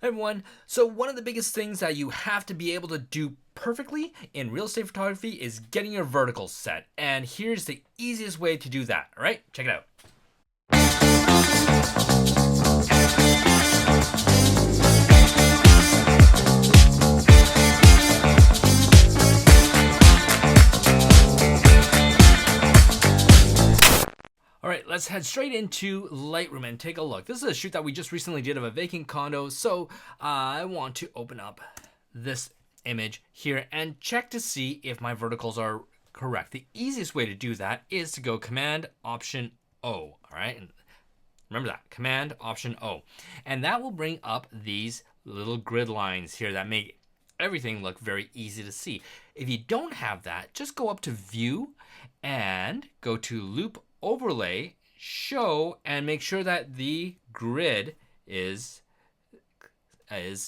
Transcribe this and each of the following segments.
Hey everyone, so one of the biggest things that you have to be able to do perfectly in real estate photography is getting your verticals set. And here's the easiest way to do that. All right, check it out. All right, let's head straight into Lightroom and take a look. This is a shoot that we just recently did of a vacant condo. So I want to open up this image here and check to see if my verticals are correct. The easiest way to do that is to go Command Option O. All right, and remember that, Command Option O. And that will bring up these little grid lines here that make everything look very easy to see. If you don't have that, just go up to View and go to Loop Overlay, Show, and make sure that the grid is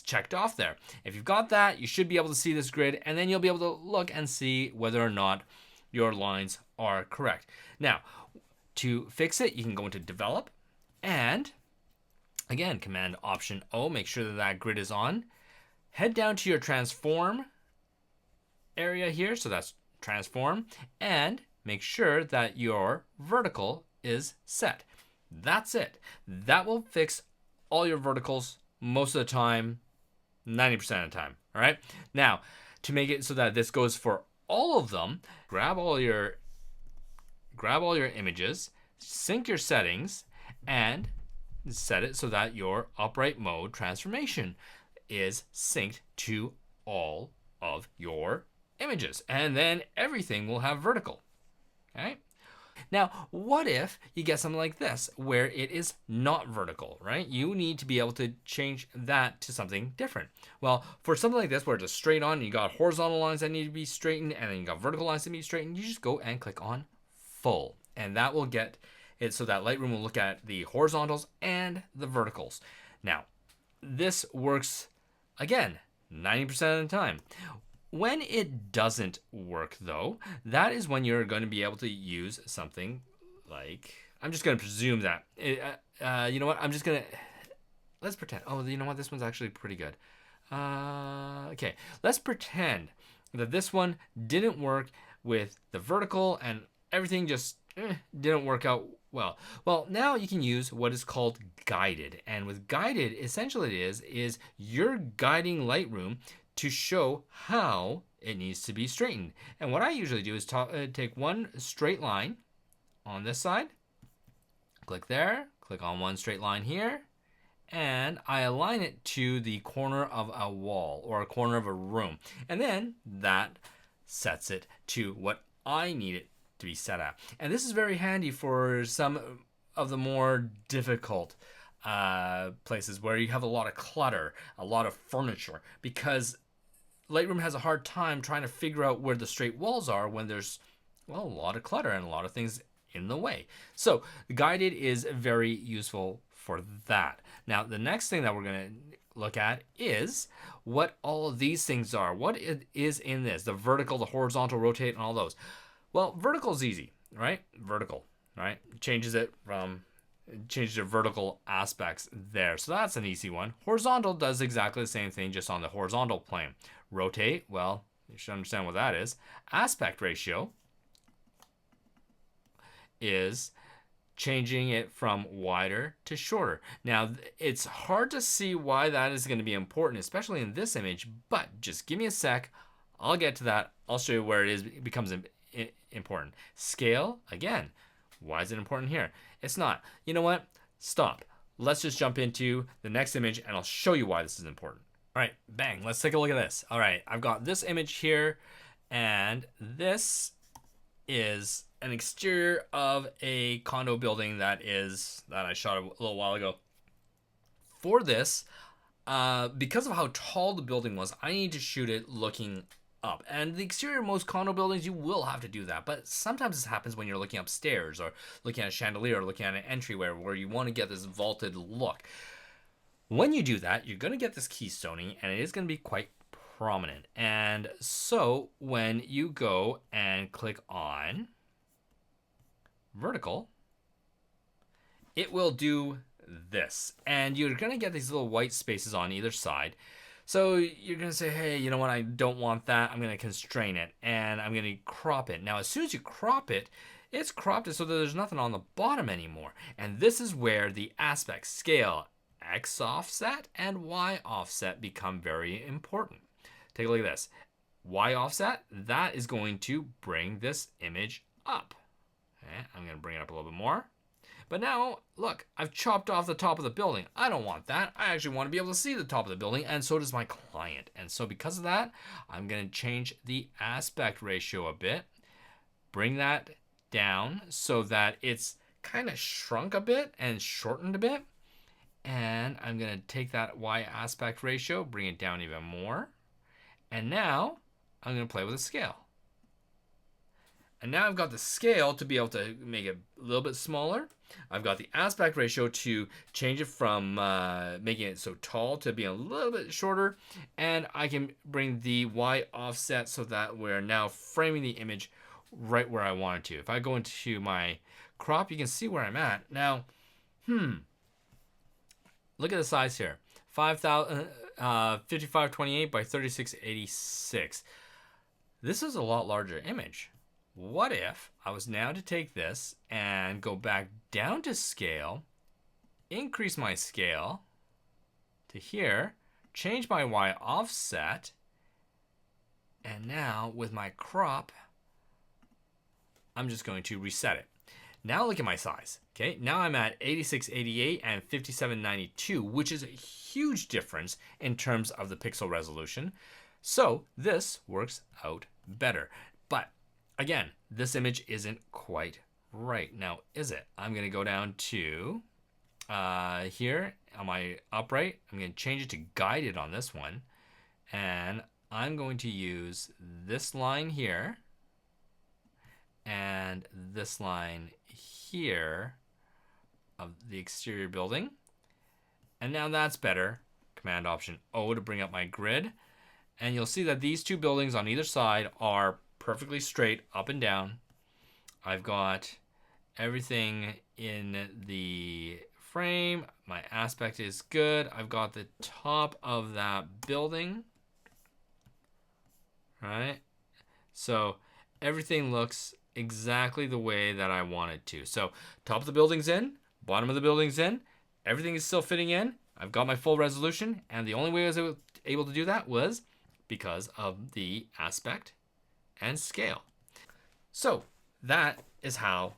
checked off there. If you've got that, you should be able to see this grid, and then you'll be able to look and see whether or not your lines are correct. Now, to fix it, you can go into Develop, and again, Command Option O, make sure that that grid is on. Head down to your Transform area here, so that's Transform, and make sure that your vertical is set. That's it. That will fix all your verticals most of the time, 90% of the time. All right. Now, to make it so that this goes for all of them, grab all your images, sync your settings, and set it so that your upright mode transformation is synced to all of your images, and then everything will have vertical. All right. Now, what if you get something like this where it is not vertical, right? You need to be able to change that to something different. Well, for something like this where it's straight on, you got horizontal lines that need to be straightened, and then you got vertical lines that need to be straightened, you just go and click on Full, and that will get it so that Lightroom will look at the horizontals and the verticals. Now, this works, again, 90% of the time. When it doesn't work, though, that is when you're going to be able to use something like, I'm just going to presume that, you know what, I'm just going to, let's pretend, oh, you know what, this one's actually pretty good. Okay, let's pretend that this one didn't work with the vertical and everything just didn't work out well. Well, now you can use what is called guided. And with guided, essentially it is you're guiding Lightroom to show how it needs to be straightened. And what I usually do is take one straight line on this side, click there, click on one straight line here, and I align it to the corner of a wall or a corner of a room. And then that sets it to what I need it to be set at. And this is very handy for some of the more difficult places where you have a lot of clutter, a lot of furniture, because Lightroom has a hard time trying to figure out where the straight walls are when there's, well, a lot of clutter and a lot of things in the way. So guided is very useful for that. Now, the next thing that we're going to look at is what all of these things are. What it is in this, the vertical, the horizontal, rotate, and all those. Well, vertical is easy, right? Vertical, right? Changes the vertical aspects there. So that's an easy one. Horizontal does exactly the same thing, just on the horizontal plane. Rotate, well, you should understand what that is. Aspect ratio is changing it from wider to shorter. Now, it's hard to see why that is going to be important, especially in this image, but just give me a sec. I'll get to that. I'll show you where it becomes important. Scale, again, why is it important here? It's not. You know what? Stop. Let's just jump into the next image and I'll show you why this is important. All right, bang. Let's take a look at this. All right, I've got this image here, and this is an exterior of a condo building that I shot a little while ago. For this, because of how tall the building was, I need to shoot it looking up. And the exterior of most condo buildings, you will have to do that. But sometimes this happens when you're looking upstairs or looking at a chandelier or looking at an entryway where you want to get this vaulted look. When you do that, you're going to get this keystoning, and it is going to be quite prominent. And so when you go and click on vertical, it will do this. And you're going to get these little white spaces on either side. So you're going to say, hey, you know what? I don't want that. I'm going to constrain it and I'm going to crop it. Now, as soon as you crop it, it's cropped it so that there's nothing on the bottom anymore. And this is where the aspect, scale, X offset and Y offset become very important. Take a look at this. Y offset, that is going to bring this image up. Okay, I'm going to bring it up a little bit more. But now, look, I've chopped off the top of the building. I don't want that. I actually want to be able to see the top of the building, and so does my client. And so because of that, I'm going to change the aspect ratio a bit, bring that down so that it's kind of shrunk a bit and shortened a bit. And I'm going to take that Y aspect ratio, bring it down even more. And now I'm going to play with the scale. And now I've got the scale to be able to make it a little bit smaller. I've got the aspect ratio to change it from making it so tall to being a little bit shorter. And I can bring the Y offset so that we're now framing the image right where I want it to. If I go into my crop, you can see where I'm at. Now, look at the size here. 5528 by 3686. This is a lot larger image. What if I was now to take this and go back down to scale, increase my scale to here, change my Y offset, and now with my crop, I'm just going to reset it. Now look at my size. Okay, now I'm at 8688 and 5792, which is a huge difference in terms of the pixel resolution. So this works out better. But again, this image isn't quite right. Now, is it? I'm going to go down to here on my upright. I'm going to change it to guided on this one. And I'm going to use this line here and this line here of the exterior building. And now that's better. Command Option O to bring up my grid. And you'll see that these two buildings on either side are perfectly straight up and down. I've got everything in the frame. My aspect is good. I've got the top of that building. Right? So everything looks exactly the way that I want it to. So top of the building's in, bottom of the building's in, everything is still fitting in. I've got my full resolution, and the only way I was able to do that was because of the aspect and scale. So that is how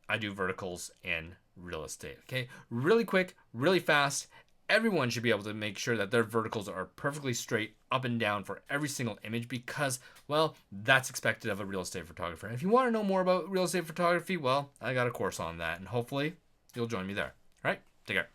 I do verticals in real estate. Okay, really quick, really fast. Everyone should be able to make sure that their verticals are perfectly straight up and down for every single image because, well, that's expected of a real estate photographer. And if you want to know more about real estate photography, well, I got a course on that, and hopefully you'll join me there. All right, take care.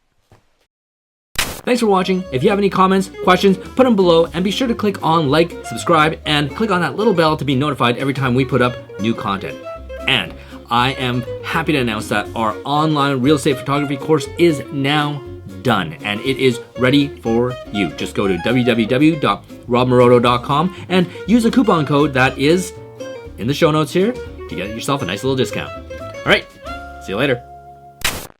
Thanks for watching. If you have any comments, questions, put them below, and be sure to click on like, subscribe, and click on that little bell to be notified every time we put up new content. And I am happy to announce that our online real estate photography course is now done, and it is ready for you. Just go to www.robmaroto.com and use a coupon code that is in the show notes here to get yourself a nice little discount. All right, see you later.